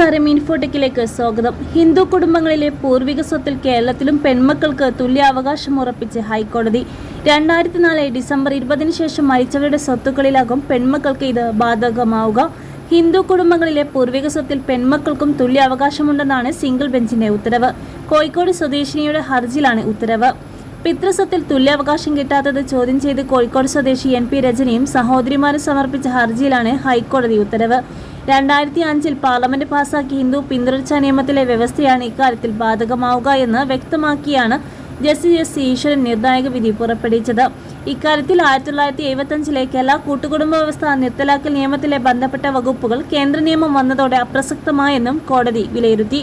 നമസ്കാരം, ഇൻഫോടെക്കിലേക്ക് സ്വാഗതം. ഹിന്ദു കുടുംബങ്ങളിലെ പൂർവിക സ്വത്തിൽ കേരളത്തിലും പെൺമക്കൾക്ക് തുല്യാവകാശം ഉറപ്പിച്ച് ഹൈക്കോടതി. 2004 ഡിസംബർ 20 ശേഷം മരിച്ചവരുടെ സ്വത്തുക്കളിലാകും പെൺമക്കൾക്ക് ഇത് ബാധകമാവുക. ഹിന്ദു കുടുംബങ്ങളിലെ പൂർവിക സ്വത്തിൽ പെൺമക്കൾക്കും തുല്യാവകാശമുണ്ടെന്നാണ് സിംഗിൾ ബെഞ്ചിന്റെ ഉത്തരവ്. കോഴിക്കോട് സ്വദേശിനിയുടെ ഹർജിയിലാണ് ഉത്തരവ്. പിതൃസ്വത്തിൽ തുല്യാവകാശം കിട്ടാത്തത് ചോദ്യം ചെയ്ത് കോഴിക്കോട് സ്വദേശി NP രജനിയും സഹോദരിമാരും സമർപ്പിച്ച ഹർജിയിലാണ് ഹൈക്കോടതി ഉത്തരവ്. 2005 പാർലമെന്റ് പാസാക്കിയ ഹിന്ദു പിന്തുടർച്ചാ നിയമത്തിലെ വ്യവസ്ഥയാണ് ഇക്കാര്യത്തിൽ ബാധകമാവുക എന്ന് വ്യക്തമാക്കിയാണ് ജസ്റ്റിസ് S. ഈശ്വരൻ നിർണായക വിധി പുറപ്പെടുവിച്ചത്. ഇക്കാര്യത്തിൽ 1975 കേരള കൂട്ടുകുടുംബ വ്യവസ്ഥ നിർത്തലാക്കൽ നിയമത്തിലെ ബന്ധപ്പെട്ട വകുപ്പുകൾ കേന്ദ്ര നിയമം വന്നതോടെ അപ്രസക്തമായെന്നും കോടതി വിലയിരുത്തി.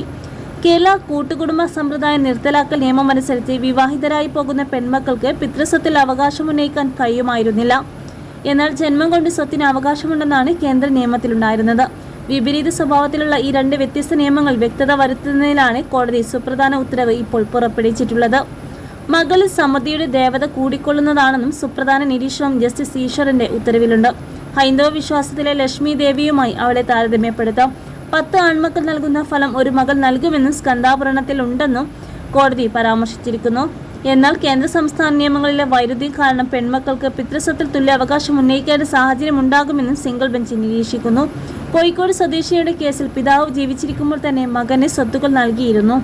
കേരള കൂട്ടുകുടുംബ സമ്പ്രദായം നിർത്തലാക്കൽ നിയമം അനുസരിച്ച് വിവാഹിതരായി പോകുന്ന പെൺമക്കൾക്ക് പിതൃസ്വത്തിൽ അവകാശമുന്നയിക്കാൻ കഴിയുമായിരുന്നില്ല. എന്നാൽ ജന്മം കൊണ്ട് സ്വത്തിന് അവകാശമുണ്ടെന്നാണ് കേന്ദ്ര നിയമത്തിലുണ്ടായിരുന്നത്. വിപരീത സ്വഭാവത്തിലുള്ള ഈ രണ്ട് വ്യത്യസ്ത നിയമങ്ങൾ വ്യക്തത വരുത്തുന്നതിലാണ് കോടതി സുപ്രധാന ഉത്തരവ് ഇപ്പോൾ പുറപ്പെടുവിച്ചിട്ടുള്ളത്. മകൾ സമൃദ്ധിയുടെ ദേവത കൂടിക്കൊള്ളുന്നതാണെന്നും സുപ്രധാന നിരീക്ഷണം ജസ്റ്റിസ് ഈശ്വരന്റെ ഉത്തരവിലുണ്ട്. ഹൈന്ദവ വിശ്വാസത്തിലെ ലക്ഷ്മി ദേവിയുമായി അവളെ താരതമ്യപ്പെടുത്താം. 10 ആൺമക്കൾ നൽകുന്ന ഫലം ഒരു മകൾ നൽകുമെന്നും സ്കന്ധാപുരാണത്തിൽ ഉണ്ടെന്നും കോടതി പരാമർശിച്ചിരിക്കുന്നു. എന്നാൽ കേന്ദ്ര സംസ്ഥാന നിയമങ്ങളിലെ വൈരുദ്ധ്യം കാരണം പെൺമക്കൾക്ക് പിതൃസ്വത്തിൽ തുല്യ അവകാശം ഉന്നയിക്കേണ്ട സാഹചര്യം ഉണ്ടാകുമെന്നും സിംഗിൾ ബെഞ്ച് നിരീക്ഷിക്കുന്നു. കോഴിക്കോട് സ്വദേശിയുടെ കേസിൽ പിതാവ് ജീവിച്ചിരിക്കുമ്പോൾ തന്നെ മകന് സ്വത്തുക്കൾ നൽകിയിരുന്നു.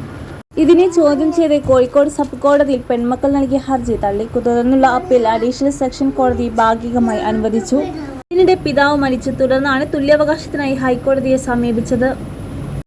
ഇതിനെ ചോദ്യം ചെയ്ത് കോഴിക്കോട് സബ് കോടതിയിൽ പെൺമക്കൾ നൽകിയ ഹർജി തള്ളി. തുടർന്നുള്ള അപ്പീൽ അഡീഷണൽ സെഷൻ കോടതി ഭാഗികമായി അനുവദിച്ചു. ഇതിനിടെ പിതാവ് മരിച്ചു. തുടർന്നാണ് തുല്യാവകാശത്തിനായി ഹൈക്കോടതിയെ സമീപിച്ചത്.